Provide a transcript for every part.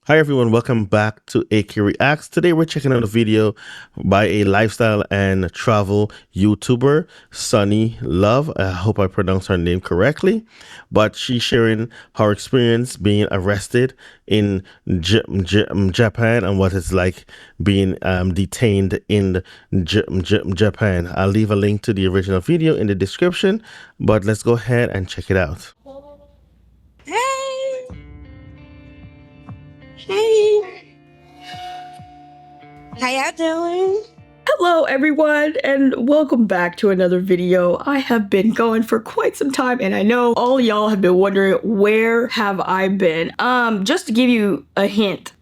Hi everyone, welcome back to AK Reacts. Today we're checking out a video by a lifestyle and travel YouTuber, Sundai Love. I hope I pronounced her name correctly, but she's sharing her experience being arrested in Japan and what it's like being detained in Japan. I'll leave a link to the original video in the description, but let's go ahead and check it out. Hey, how y'all doing? Hello everyone and welcome back to another video. I have been going for quite some time and I know all y'all have been wondering where have I been. Just to give you a hint.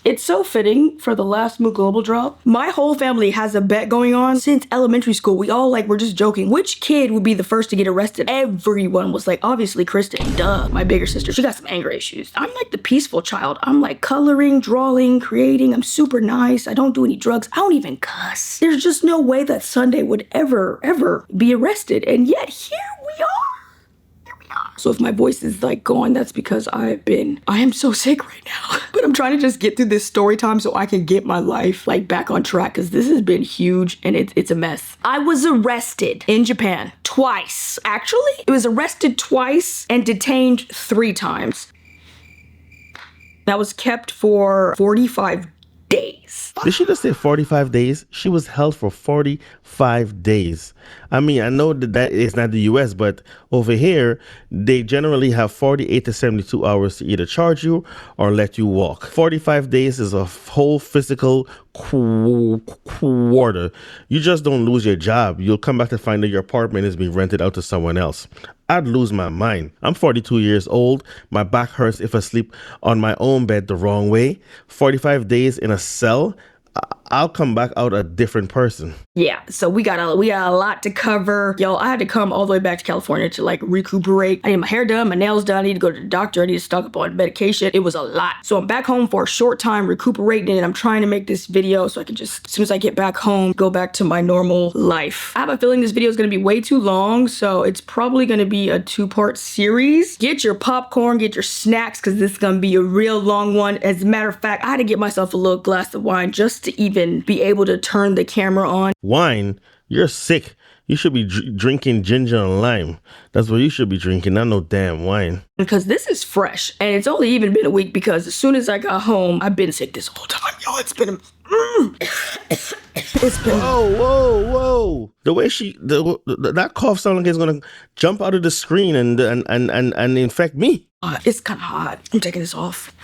It's so fitting for the last Moot Global drop. My whole family has a bet going on since elementary school. We all were just joking. Which kid would be the first to get arrested? Everyone was like, obviously Kristen, duh. My bigger sister, she got some anger issues. I'm like the peaceful child. I'm like coloring, drawing, creating. I'm super nice. I don't do any drugs. I don't even cuss. There's just no way that Sundai would ever be arrested. And yet here we are. So if my voice is gone, that's because I am so sick right now. But I'm trying to just get through this story time so I can get my life back on track because this has been huge and it's a mess. I was arrested in Japan twice. Actually, it was arrested twice and detained 3 times. That was kept for 45 days. Did she just say 45 days? She was held for 45 days. I mean, I know that is not the US, but over here, they generally have 48 to 72 hours to either charge you or let you walk. 45 days is a whole physical quarter. You just don't lose your job. You'll come back to find that your apartment is being rented out to someone else. I'd lose my mind. I'm 42 years old. My back hurts if I sleep on my own bed the wrong way. 45 days in a cell. I'll come back out a different person. Yeah, so we got a lot to cover. Yo, I had to come all the way back to California to recuperate. I need my hair done, my nails done, I need to go to the doctor, I need to stock up on medication. It was a lot. So I'm back home for a short time recuperating and I'm trying to make this video so I can just, as soon as I get back home, go back to my normal life. I have a feeling this video is gonna be way too long, so it's probably gonna be a 2-part series. Get your popcorn, get your snacks, because this is gonna be a real long one. As a matter of fact, I had to get myself a little glass of wine just to even be able to turn the camera on. Wine? You're sick. You should be drinking ginger and lime. That's what you should be drinking, not no damn wine. Because this is fresh, and it's only even been a week because as soon as I got home, I've been sick this whole time. Yo, it's been Whoa. The way that cough sound like it's gonna jump out of the screen and infect me. It's kind of hot. I'm taking this off.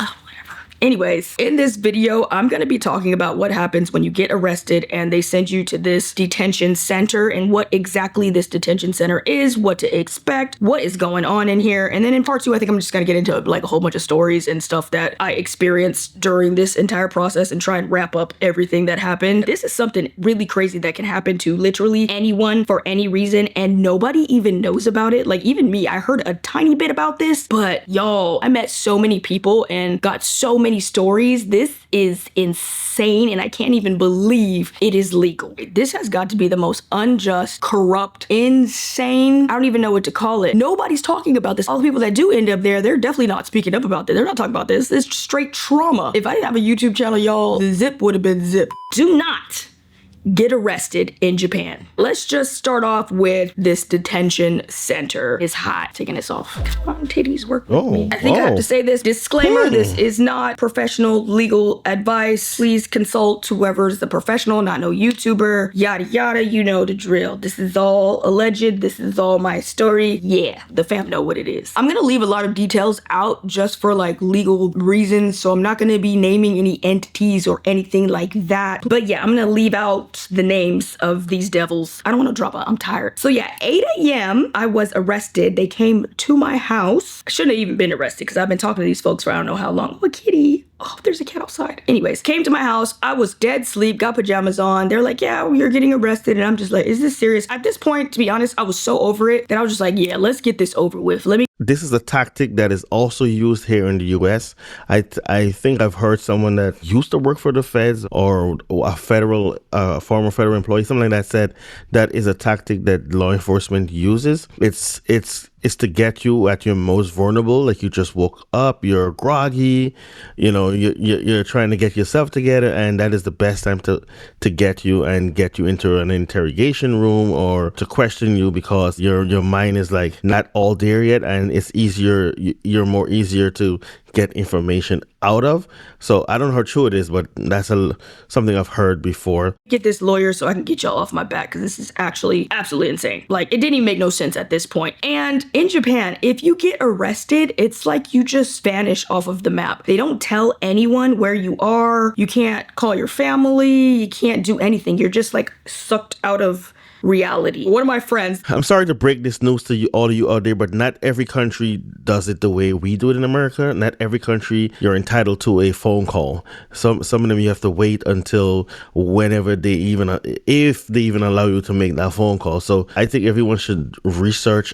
Anyways, in this video, I'm going to be talking about what happens when you get arrested and they send you to this detention center and what exactly this detention center is, what to expect, what is going on in here. And then in part 2, I think I'm just going to get into a whole bunch of stories and stuff that I experienced during this entire process and try and wrap up everything that happened. This is something really crazy that can happen to literally anyone for any reason and nobody even knows about it. Even me, I heard a tiny bit about this, but y'all, I met so many people and got so many stories. This is insane and I can't even believe it is legal. This has got to be the most unjust, corrupt, insane, I don't even know what to call it. Nobody's talking about this. All the people that do end up there, they're definitely not speaking up about this. They're not talking about this. It's straight trauma. If I didn't have a YouTube channel, y'all, the zip would have been zip. Do not get arrested in Japan. Let's just start off with this detention center. It's hot. Taking this off. Come on, titties, work with me. I think I have to say this. Disclaimer, this is not professional legal advice. Please consult whoever's the professional, not no YouTuber, yada yada, you know the drill. This is all alleged. This is all my story. Yeah, the fam know what it is. I'm gonna leave a lot of details out just for legal reasons, so I'm not gonna be naming any entities or anything like that. But yeah, I'm gonna leave out the names of these devils. I don't want to drop out. I'm tired. So yeah, 8 a.m. I was arrested. They came to my house. I shouldn't have even been arrested because I've been talking to these folks for I don't know how long. Oh, a kitty. Oh, there's a cat outside. Anyways, came to my house. I was dead asleep, got pajamas on. They're like, yeah, you're getting arrested. And I'm just like, is this serious? At this point, to be honest, I was so over it that I was just like, yeah, let's get this over with. This is a tactic that is also used here in the US. I think I've heard someone that used to work for the feds or a former federal employee, something like that, said that is a tactic that law enforcement uses. It's It's to get you at your most vulnerable. Like you just woke up, you're groggy, you're trying to get yourself together, and that is the best time to get you and get you into an interrogation room or to question you, because your mind is like not all there yet, and it's easier. You're more easier to get information out of. So I don't know how true it is, but that's something I've heard before. Get this lawyer so I can get y'all off my back, because this is actually absolutely insane. Like, it didn't even make no sense at this point. And in Japan, if you get arrested, it's like you just vanish off of the map. They don't tell anyone where you are. You can't call your family. You can't do anything. You're just like sucked out of reality. One of my friends, I'm sorry to break this news to you, all of you out there, but not every country does it the way we do it in America. Not every country you're entitled to a phone call. Some of them you have to wait until whenever if they even allow you to make that phone call. So I think everyone should research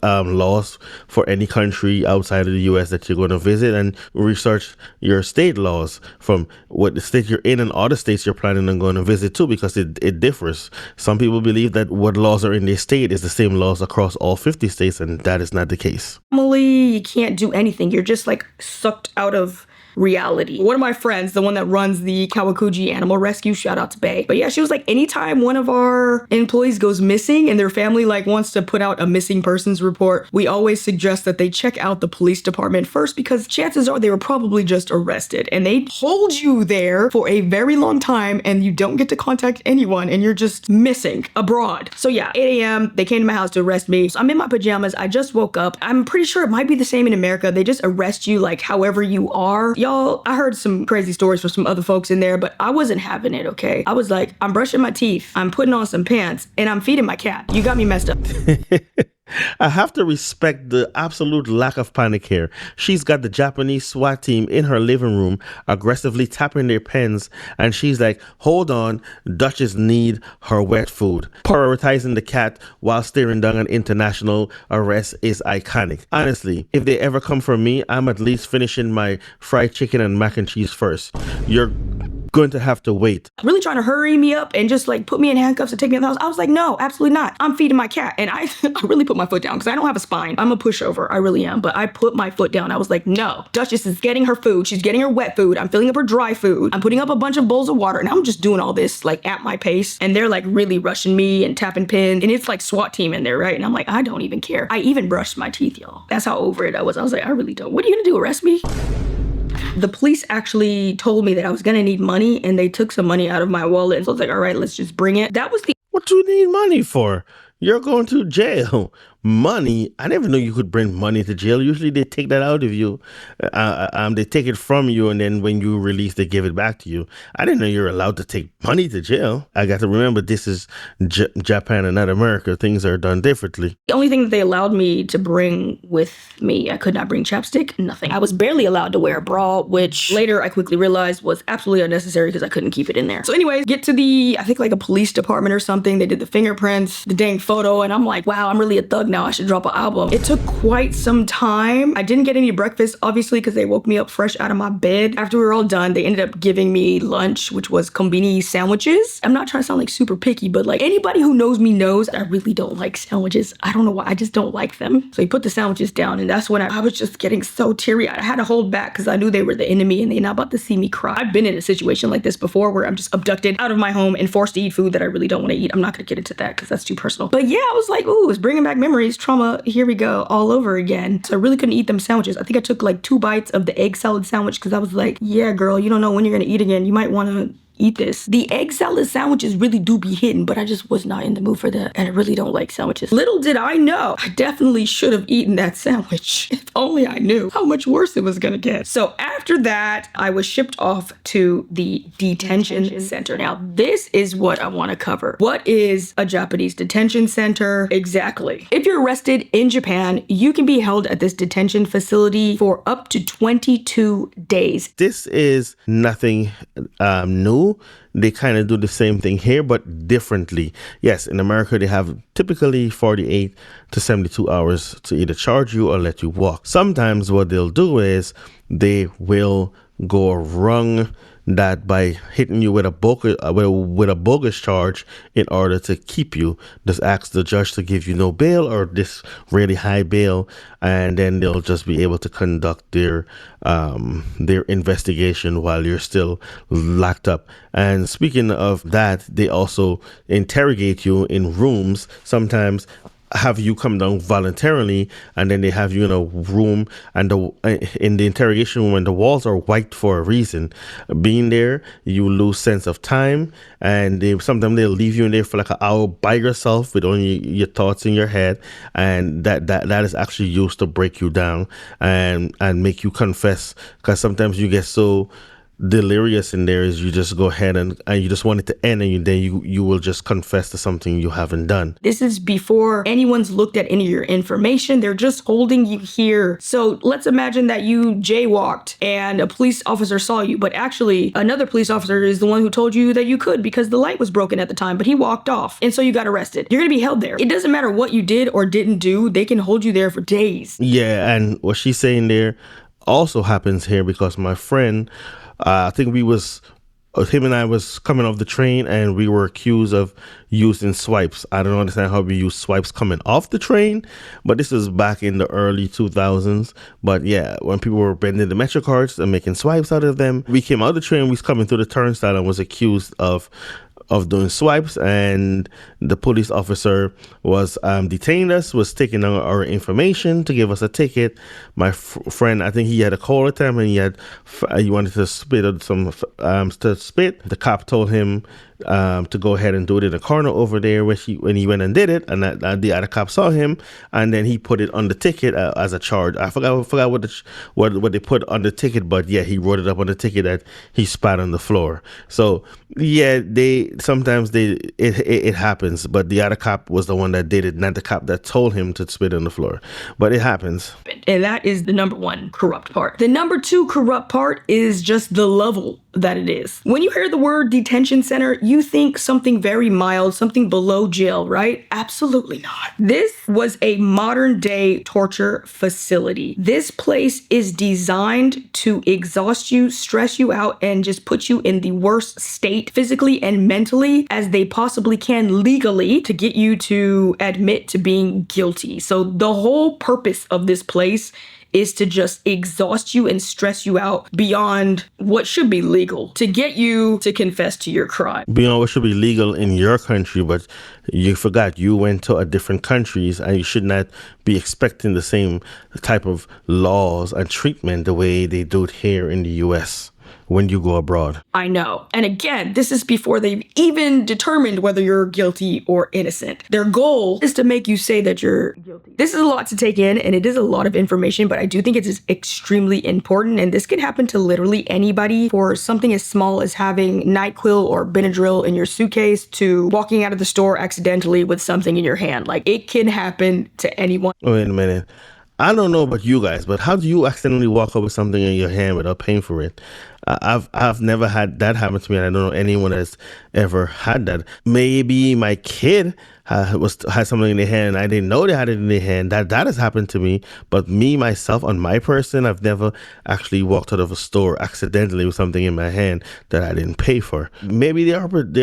laws for any country outside of the U.S. that you're going to visit, and research your state laws from what the state you're in and other states you're planning on going to visit too, because it differs. Some people believe that what laws are in their state is the same laws across all 50 states, and that is not the case. Family, you can't do anything. You're just like sucked out of reality. One of my friends, the one that runs the Kawakuji Animal Rescue, shout out to Bay. But yeah, she was like, anytime one of our employees goes missing and their family like wants to put out a missing persons report, we always suggest that they check out the police department first, because chances are they were probably just arrested and they hold you there for a very long time and you don't get to contact anyone and you're just missing abroad. So yeah, 8 a.m. they came to my house to arrest me. So I'm in my pajamas. I just woke up. I'm pretty sure it might be the same in America. They just arrest you like however you are. Y'all, I heard some crazy stories from some other folks in there, but I wasn't having it, okay? I was like, I'm brushing my teeth, I'm putting on some pants, and I'm feeding my cat. You got me messed up. I have to respect the absolute lack of panic here. She's got the Japanese SWAT team in her living room aggressively tapping their pens, and she's like, hold on, Duchess need her wet food. Prioritizing the cat while staring down an international arrest is iconic. Honestly, if they ever come for me, I'm at least finishing my fried chicken and mac and cheese first. You're going to have to wait. Really trying to hurry me up and just like put me in handcuffs and take me out of the house. I was like, no, absolutely not. I'm feeding my cat. And I really put my foot down because I don't have a spine. I'm a pushover. I really am. But I put my foot down. I was like, no. Duchess is getting her food. She's getting her wet food. I'm filling up her dry food. I'm putting up a bunch of bowls of water. And I'm just doing all this like at my pace. And they're like really rushing me and tapping pins. And it's like SWAT team in there, right? And I'm like, I don't even care. I even brushed my teeth, y'all. That's how over it I was. I was like, I really don't. What are you gonna do? Arrest me? The police actually told me that I was gonna need money, and they took some money out of my wallet. So I was like, all right, let's just bring it. That was the— What do you need money for? You're going to jail. Money? I never knew you could bring money to jail. Usually they take that out of you. They take it from you, and then when you release, they give it back to you. I didn't know you're allowed to take money to jail. I got to remember this is Japan and not America. Things are done differently. The only thing that they allowed me to bring with me, I could not bring chapstick, nothing. I was barely allowed to wear a bra, which later I quickly realized was absolutely unnecessary because I couldn't keep it in there. So anyways, get to the, I think like a police department or something. They did the fingerprints, the dang photo, and I'm like, wow, I'm really a thug now. I should drop an album. It took quite some time. I didn't get any breakfast, obviously, because they woke me up fresh out of my bed. After we were all done, they ended up giving me lunch, which was kombini sandwiches. I'm not trying to sound like super picky, but like anybody who knows me knows I really don't like sandwiches. I don't know why, I just don't like them. So he put the sandwiches down, and that's when I was just getting so teary-eyed. I had to hold back because I knew they were the enemy and they're not about to see me cry. I've been in a situation like this before where I'm just abducted out of my home and forced to eat food that I really don't want to eat. I'm not gonna get into that because that's too personal. But yeah, I was like, ooh, it's bringing back memories, trauma, here we go, all over again. So I really couldn't eat them sandwiches. I think I took like 2 bites of the egg salad sandwich because I was like, yeah, girl, you don't know when you're gonna eat again. You might want to eat this. The egg salad sandwiches really do be hitting, but I just was not in the mood for that, and I really don't like sandwiches. Little did I know, I definitely should have eaten that sandwich. If only I knew how much worse it was gonna get. So after that, I was shipped off to the detention center. Now, this is what I want to cover. What is a Japanese detention center? Exactly. If you're arrested in Japan, you can be held at this detention facility for up to 22 days. This is nothing new. They kind of do the same thing here, but differently. Yes, in America, they have typically 48 to 72 hours to either charge you or let you walk. Sometimes what they'll do is they will go wrong that by hitting you with with a bogus charge in order to keep you, just ask the judge to give you no bail or this really high bail, and then they'll just be able to conduct their investigation while you're still locked up. And speaking of that, they also interrogate you in rooms sometimes, have you come down voluntarily, and then they have you in a room, and in the interrogation room, and the walls are white for a reason. Being there, you lose sense of time, and sometimes they'll leave you in there for like an hour by yourself with only your thoughts in your head, and that is actually used to break you down and make you confess, because sometimes you get so delirious in there is you just go ahead and you just want it to end, and then you will just confess to something you haven't done. This is before anyone's looked at any of your information. They're just holding you here. So let's imagine that you jaywalked and a police officer saw you, but actually another police officer is the one who told you that you could because the light was broken at the time, but he walked off. And so you got arrested. You're going to be held there. It doesn't matter what you did or didn't do. They can hold you there for days. Yeah, and what she's saying there also happens here, because my friend, I think him and I was coming off the train, and we were accused of using swipes. I don't understand how we use swipes coming off the train, but this is back in the early 2000s. But yeah, when people were bending the Metro cards and making swipes out of them, we came out of the train, we was coming through the turnstile, and was accused of doing swipes, and the police officer was detained us, was taking our information to give us a ticket. My friend, I think he had a call at the time, and he wanted to spit to spit. The cop told him to go ahead and do it in the corner over there, when he went and did it, and the other cop saw him, and then he put it on the ticket as a charge. I forgot what they put on the ticket, but yeah, he wrote it up on the ticket that he spat on the floor. So yeah, it happens, but the other cop was the one that did it, not the cop that told him to spit on the floor. But it happens. And that is the number one corrupt part. The number two corrupt part is just the level that it is. When you hear the word detention center, you think something very mild, something below jail, right? Absolutely not. This was a modern day torture facility. This place is designed to exhaust you, stress you out, and just put you in the worst state physically and mentally as they possibly can legally to get you to admit to being guilty. So the whole purpose of this place is to just exhaust you and stress you out beyond what should be legal to get you to confess to your crime. Beyond what should be legal in your country, but you forgot you went to a different countries, and you should not be expecting the same type of laws and treatment the way they do it here in the US when you go abroad. I know. And again, this is before they've even determined whether you're guilty or innocent. Their goal is to make you say that you're guilty. This is a lot to take in, and it is a lot of information, but I do think it's extremely important. And this can happen to literally anybody, for something as small as having NyQuil or Benadryl in your suitcase to walking out of the store accidentally with something in your hand. Like, it can happen to anyone. Wait a minute. I don't know about you guys, but how do you accidentally walk up with something in your hand without paying for it? I've never had that happen to me, and I don't know anyone that's ever had that. Maybe my kid had something in their hand, and I didn't know they had it in their hand. That has happened to me, but me myself, on my person, I've never actually walked out of a store accidentally with something in my hand that I didn't pay for. Maybe there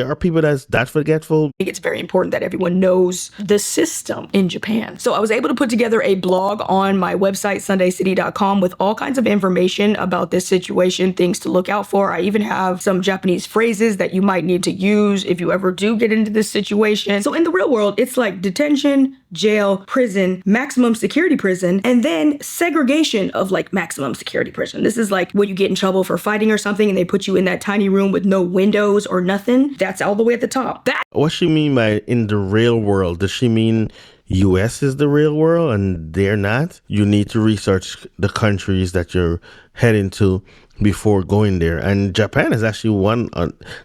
are people that's that forgetful. I think it's very important that everyone knows the system in Japan. So I was able to put together a blog on my website, sundaicity.com, with all kinds of information about this situation, things to look out for. I even have some Japanese phrases that you might need to use if you ever do get into this situation. So in the real world, it's like detention, jail, prison, maximum security prison, and then segregation of like maximum security prison. This is like when you get in trouble for fighting or something and they put you in that tiny room with no windows or nothing. That's all the way at the top. What she mean by in the real world? Does she mean US is the real world and they're not? You need to research the countries that you're heading to before going there. And Japan is actually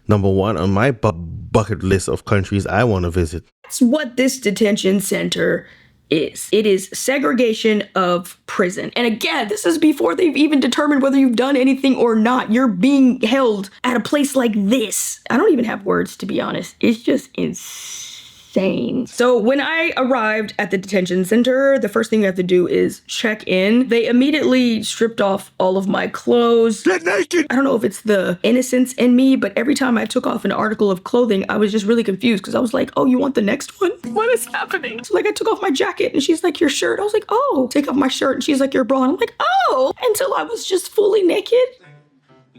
number one on my bucket list of countries I want to visit. That's what this detention center is. It is segregation of prison. And again, this is before they've even determined whether you've done anything or not. You're being held at a place like this. I don't even have words, to be honest. It's just insane. insane. So when I arrived at the detention center, the first thing you have to do is check in. They immediately stripped off all of my clothes. Get naked! I don't know if it's the innocence in me, but every time I took off an article of clothing, I was just really confused because I was like, oh, you want the next one? What is happening? So like I took off my jacket and she's like, your shirt. I was like, oh, take off my shirt. And she's like, your bra. And I'm like, oh, until I was just fully naked.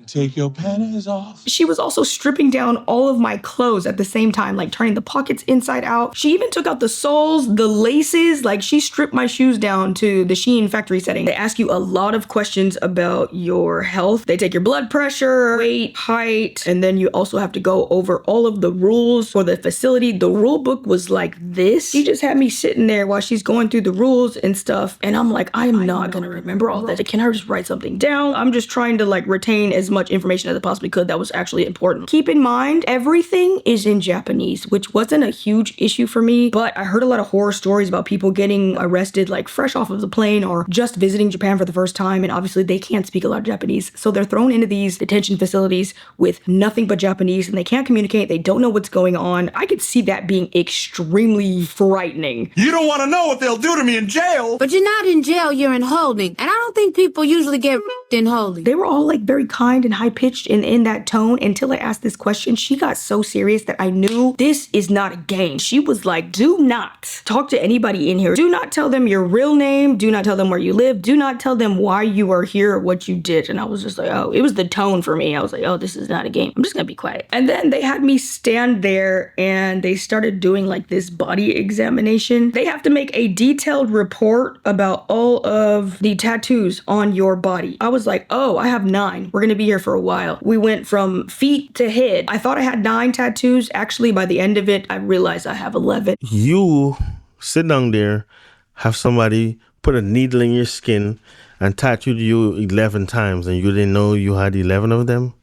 Take your panties off. She was also stripping down all of my clothes at the same time, like turning the pockets inside out. She even took out the soles, the laces, like she stripped my shoes down to the Shein factory setting. They ask you a lot of questions about your health. They take your blood pressure, weight, height, and then you also have to go over all of the rules for the facility. The rule book was like this. She just had me sitting there while she's going through the rules and stuff. And I'm like, I am not gonna remember all that. Can I just write something down? I'm just trying to like retain as much information as I possibly could that was actually important. Keep in mind, everything is in Japanese, which wasn't a huge issue for me, but I heard a lot of horror stories about people getting arrested like fresh off of the plane or just visiting Japan for the first time, and obviously they can't speak a lot of Japanese, so they're thrown into these detention facilities with nothing but Japanese and they can't communicate, they don't know what's going on. I could see that being extremely frightening. You don't want to know what they'll do to me in jail. But you're not in jail, you're in holding. And I don't think people usually get in holding. They were all like very kind and high-pitched and in that tone until I asked this question. She got so serious that I knew this is not a game. She was like, do not talk to anybody in here. Do not tell them your real name. Do not tell them where you live. Do not tell them why you are here or what you did. And I was just like, oh, it was the tone for me. I was like, oh, this is not a game. I'm just gonna be quiet. And then they had me stand there and they started doing like this body examination. They have to make a detailed report about all of the tattoos on your body. I was like, oh, I have 9. We're gonna be here for a while. We went from feet to head. I thought I had 9 tattoos. Actually, by the end of it, I realized I have 11. You sit down there, have somebody put a needle in your skin and tattooed you 11 times and you didn't know you had 11 of them?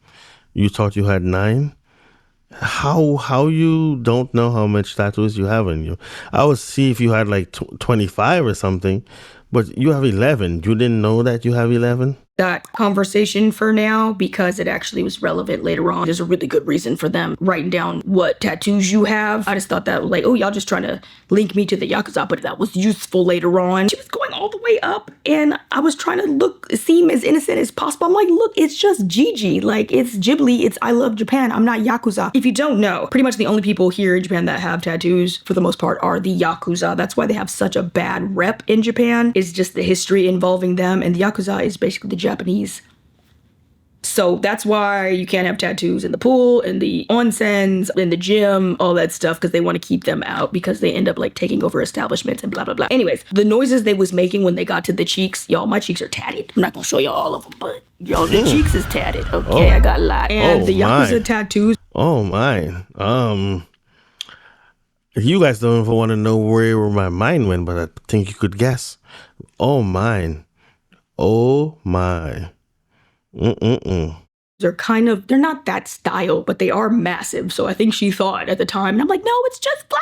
You thought you had 9? How you don't know how much tattoos you have on you? I would see if you had like 25 or something, but you have 11. You didn't know that you have 11? That conversation for now because it actually was relevant later on. There's a really good reason for them writing down what tattoos you have. I just thought that like, oh, y'all just trying to link me to the Yakuza, but that was useful later on. She was going all the way up and I was trying to seem as innocent as possible. I'm like, look, it's just Gigi. Like, it's Ghibli. It's I love Japan. I'm not Yakuza. If you don't know, pretty much the only people here in Japan that have tattoos for the most part are the Yakuza. That's why they have such a bad rep in Japan. It's just the history involving them, and the Yakuza is basically the Japanese. So that's why you can't have tattoos in the pool, in the onsens, in the gym, all that stuff, because they want to keep them out because they end up like taking over establishments and blah, blah, blah. Anyways, the noises they was making when they got to the cheeks, y'all, my cheeks are tatted. I'm not going to show y'all all of them, but y'all, the cheeks is tatted. Okay, I got a lot. And the Yakuza tattoos. Oh, my. You guys don't even want to know where my mind went, but I think you could guess. Oh, mine. Oh, my. They're not that style, but they are massive. So I think she thought at the time, and I'm like, no, it's just flowers.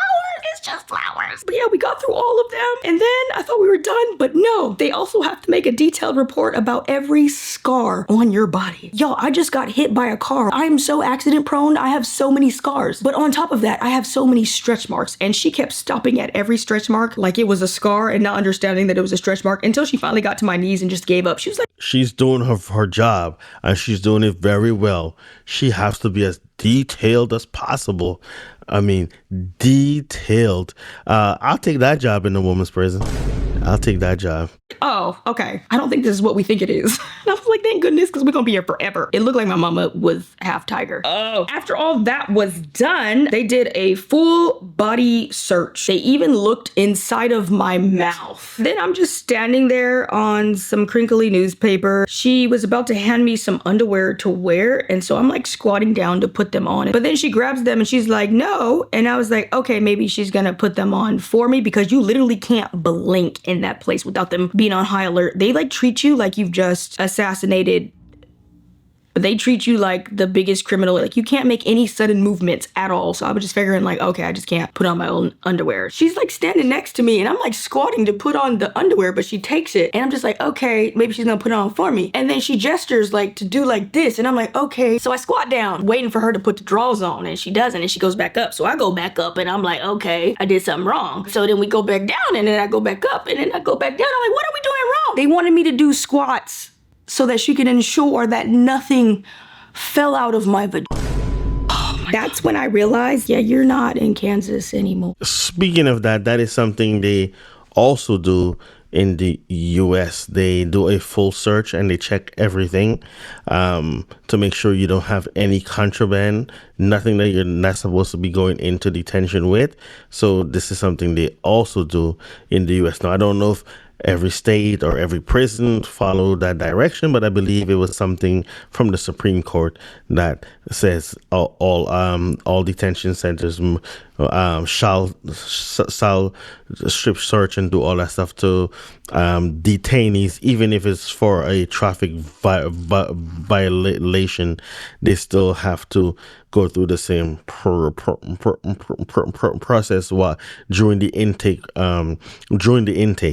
It's just flowers. But yeah, we got through all of them. And then I thought we were done, but no, they also have to make a detailed report about every scar on your body. Y'all, I just got hit by a car. I am so accident prone. I have so many scars. But on top of that, I have so many stretch marks. And she kept stopping at every stretch mark like it was a scar and not understanding that it was a stretch mark until she finally got to my knees and just gave up. She was like, she's doing her job and she's doing it very well. She has to be as detailed as possible. I mean, detailed. I'll take that job in a woman's prison. I'll take that job. Oh, okay. I don't think this is what we think it is. And I was like, thank goodness, because we're going to be here forever. It looked like my mama was half tiger. Oh. After all that was done, they did a full body search. They even looked inside of my mouth. Then I'm just standing there on some crinkly newspaper. She was about to hand me some underwear to wear. And so I'm like squatting down to put them on. But then she grabs them and she's like, no. And I was like, okay, maybe she's going to put them on for me because you literally can't blink in that place without them being on high alert. They like treat you like you've just assassinated they treat you like the biggest criminal. Like, you can't make any sudden movements at all. So I was just figuring like, okay, I just can't put on my own underwear. She's like standing next to me and I'm like squatting to put on the underwear, but she takes it and I'm just like, okay, maybe she's gonna put it on for me. And then she gestures like to do like this and I'm like, okay. So I squat down waiting for her to put the drawers on and she doesn't and she goes back up. So I go back up and I'm like, okay, I did something wrong. So then we go back down and then I go back up and then I go back down. I'm like, what are we doing wrong? They wanted me to do squats so that she could ensure that nothing fell out of my vagina. That's when I realized, yeah, you're not in Kansas anymore. Speaking of that, that is something they also do in the US. They do a full search and they check everything to make sure you don't have any contraband, nothing that you're not supposed to be going into detention with. So this is something they also do in the US. Now, I don't know if every state or every prison followed that direction, but I believe it was something from the Supreme Court that says all detention centers shall strip search and do all that stuff to detainees, even if it's for a traffic violation. They still have to go through the same process during the intake.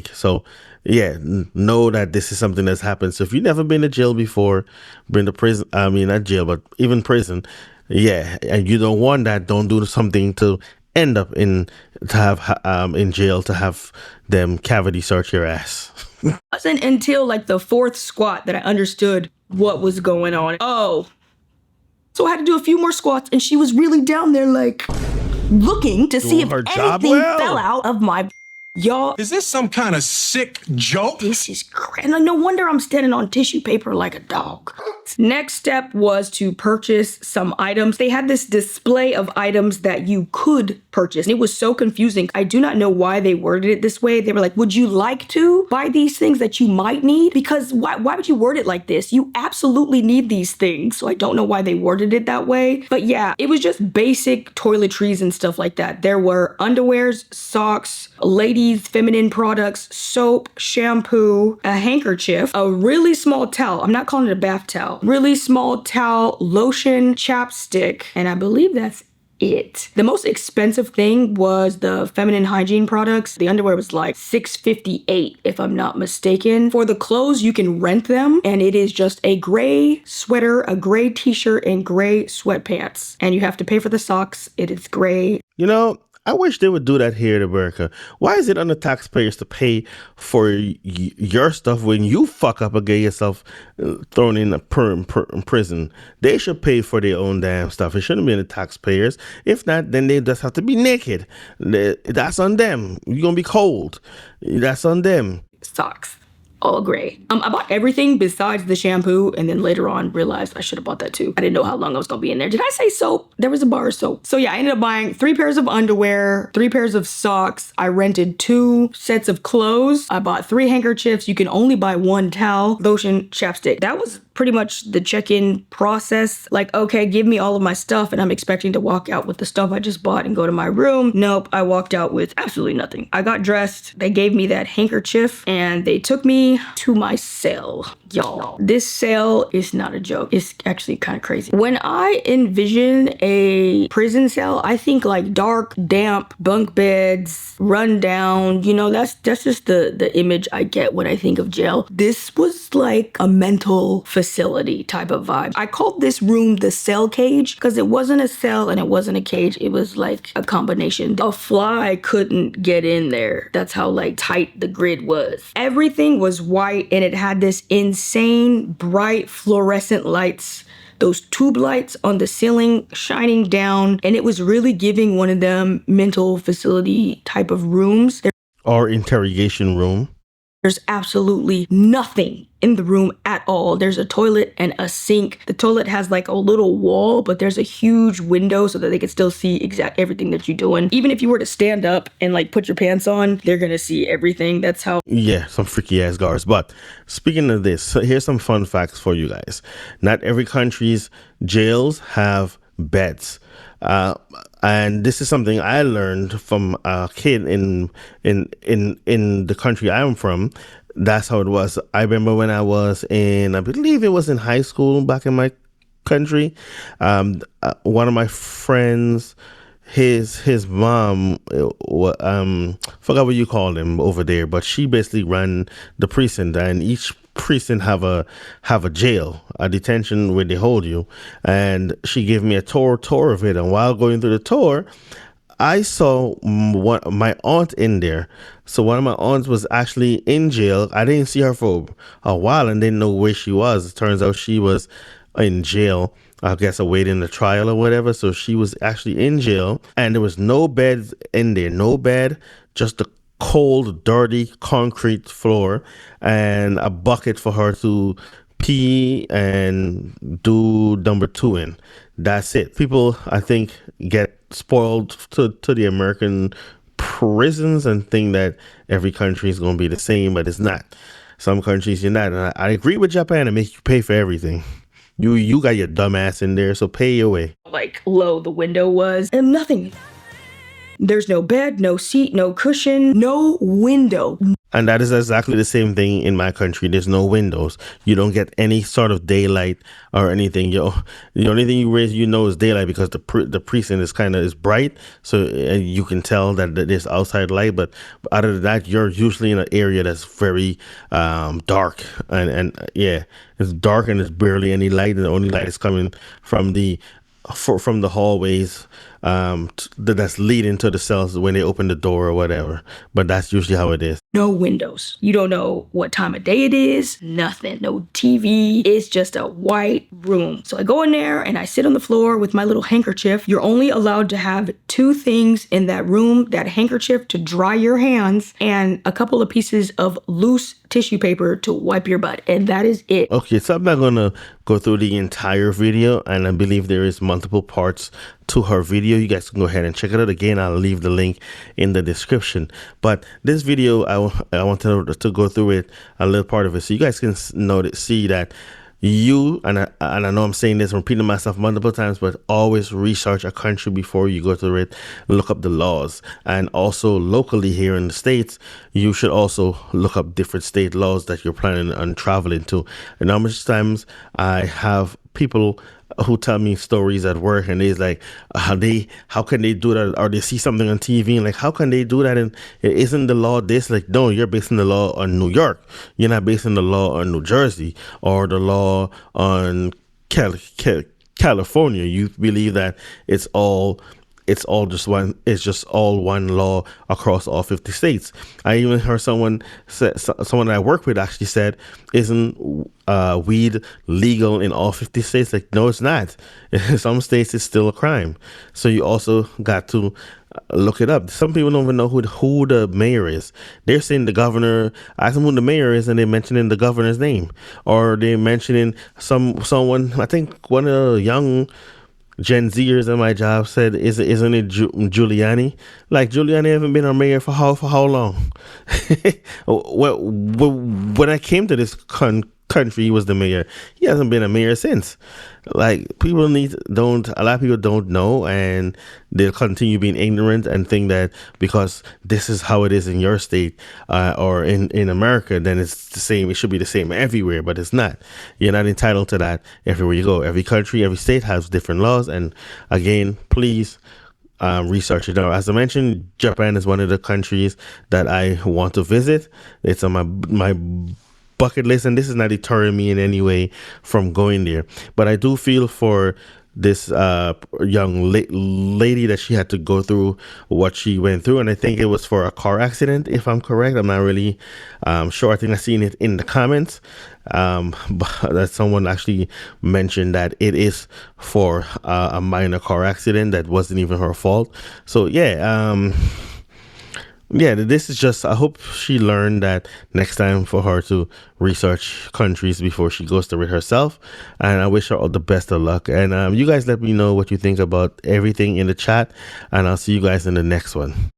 So yeah, know that this is something that's happened. So if you've never been to jail before, been to prison, I mean not jail, but even prison, yeah, and you don't want that, don't do something to end up in jail to have them cavity search your ass. It wasn't until like the fourth squat that I understood what was going on. Oh. So I had to do a few more squats and she was really down there like looking to see if anything fell out of my... Y'all, Is this some kind of sick joke? this is crazy. No wonder I'm standing on tissue paper like a dog. Next step was to purchase some items. They had this display of items that you could purchase. And it was so confusing. I do not know why they worded it this way. They were like, would you like to buy these things that you might need? Because why would you word it like this? You absolutely need these things. So I don't know why they worded it that way. But yeah, it was just basic toiletries and stuff like that. There were underwears, socks, ladies' feminine products, soap, shampoo, a handkerchief, a really small towel. I'm not calling it a bath towel. Really small towel, lotion, chapstick, and I believe that's it. The most expensive thing was the feminine hygiene products. The underwear was like $6.58 if I'm not mistaken. For the clothes, you can rent them and it is just a gray sweater, a gray t-shirt, and gray sweatpants. And you have to pay for the socks. It is gray. You know, I wish they would do that here in America. Why is it on the taxpayers to pay for your stuff when you fuck up and get yourself thrown in prison? They should pay for their own damn stuff. It shouldn't be on the taxpayers. If not, then they just have to be naked. That's on them. You're going to be cold. That's on them. Socks. All gray. I bought everything besides the shampoo and then later on realized I should have bought that too. I didn't know how long I was gonna be in there. Did I say soap? There was a bar of soap. So yeah, I ended up buying 3 pairs of underwear, 3 pairs of socks. I rented 2 sets of clothes. I bought 3 handkerchiefs. You can only buy 1 towel, lotion, chapstick. That was pretty much the check-in process. Like, okay, give me all of my stuff and I'm expecting to walk out with the stuff I just bought and go to my room. Nope, I walked out with absolutely nothing. I got dressed, they gave me that handkerchief and they took me to my cell. Y'all, this cell is not a joke. It's actually kind of crazy. When I envision a prison cell, I think like dark, damp, bunk beds, run down. You know, that's just the image I get when I think of jail. This was like a mental facility type of vibe. I called this room the cell cage because it wasn't a cell and it wasn't a cage. It was like a combination. A fly couldn't get in there. That's how like tight the grid was. Everything was white and it had this insane bright fluorescent lights, those tube lights on the ceiling shining down, and it was really giving one of them mental facility type of rooms. Or interrogation room. There's absolutely nothing in the room at all. There's a toilet and a sink. The toilet has like a little wall, but there's a huge window so that they can still see everything that you're doing. Even if you were to stand up and like put your pants on, they're gonna see everything. That's how. Yeah, some freaky ass guards. But speaking of this, so here's some fun facts for you guys. Not every country's jails have beds. And this is something I learned from a kid in the country I'm from. That's how it was. I remember when I was in, I believe it was in high school back in my country. One of my friends, his mom, forgot what you call them over there, but she basically ran the precinct, and each precinct have a jail, a detention where they hold you. And she gave me a tour of it, and while going through the tour, I saw my aunt in there. So one of my aunts was actually in jail. I didn't see her for a while and didn't know where she was. It turns out she was in jail, I guess awaiting the trial or whatever. So she was actually in jail, and there was no beds in there, no bed, just a cold, dirty concrete floor and a bucket for her to pee and do number two in. That's it. People, I think, get spoiled to the American prisons and think that every country is going to be the same, but it's not. Some countries you're not. And I agree with Japan and make you pay for everything. You got your dumb ass in there, so pay your way. Like low the window was, and nothing. There's no bed, no seat, no cushion, no window. And that is exactly the same thing in my country. There's no windows. You don't get any sort of daylight or anything. The only thing you know is daylight because the precinct is bright, so you can tell that there's outside light. But other than that, you're usually in an area that's very dark, and yeah, it's dark and there's barely any light, and the only light is coming from the hallways that's leading to the cells when they open the door or whatever. But that's usually how it is. No windows. You don't know what time of day it is. Nothing. No TV. It's just a white room. So I go in there and I sit on the floor with my little handkerchief. You're only allowed to have two things in that room: that handkerchief to dry your hands and a couple of pieces of loose tissue paper to wipe your butt. And that is it. Okay, so I'm not gonna go through the entire video, and I believe there is multiple parts to her video. You guys can go ahead and check it out. Again, I'll leave the link in the description. But this video, I wanted to go through it, a little part of it, so you guys can see that I know I'm saying this, repeating myself multiple times, but always research a country before you go to it. Look up the laws, and also locally here in the States, you should also look up different state laws that you're planning on traveling to. And how much times I have people who tell me stories at work, and it's like, how can they do that? Or they see something on TV and like, how can they do that? And isn't the law this? Like, no, you're basing the law on New York. You're not basing the law on New Jersey or the law on California. You believe that it's just all one law across all 50 states. I even heard someone that I work with actually said, isn't weed legal in all 50 states? Like, no, it's not. In some states it's still a crime. So you also got to look it up. Some people don't even know who the mayor is. They're saying the governor. Ask them who the mayor is, and they're mentioning the governor's name, or they're mentioning someone. I think one of the young Gen Zers at my job said, isn't it Giuliani? Like, Giuliani haven't been our mayor for how long? When I came to this country, he was the mayor. He hasn't been a mayor since. Like, a lot of people don't know, and they'll continue being ignorant and think that because this is how it is in your state or in America, then it's the same. It should be the same everywhere, but it's not. You're not entitled to that everywhere you go. Every country, every state has different laws, and again, please research it. Now, as I mentioned, Japan is one of the countries that I want to visit. It's on my bucket list, and this is not deterring me in any way from going there, but I do feel for this young lady that she had to go through what she went through, and I think it was for a car accident, if I'm correct. I'm not really sure. I think I seen it in the comments, but that someone actually mentioned that it is for a minor car accident that wasn't even her fault. So yeah, this is just, I hope she learned that next time for her to research countries before she goes to it herself. And I wish her all the best of luck. And you guys let me know what you think about everything in the chat, and I'll see you guys in the next one.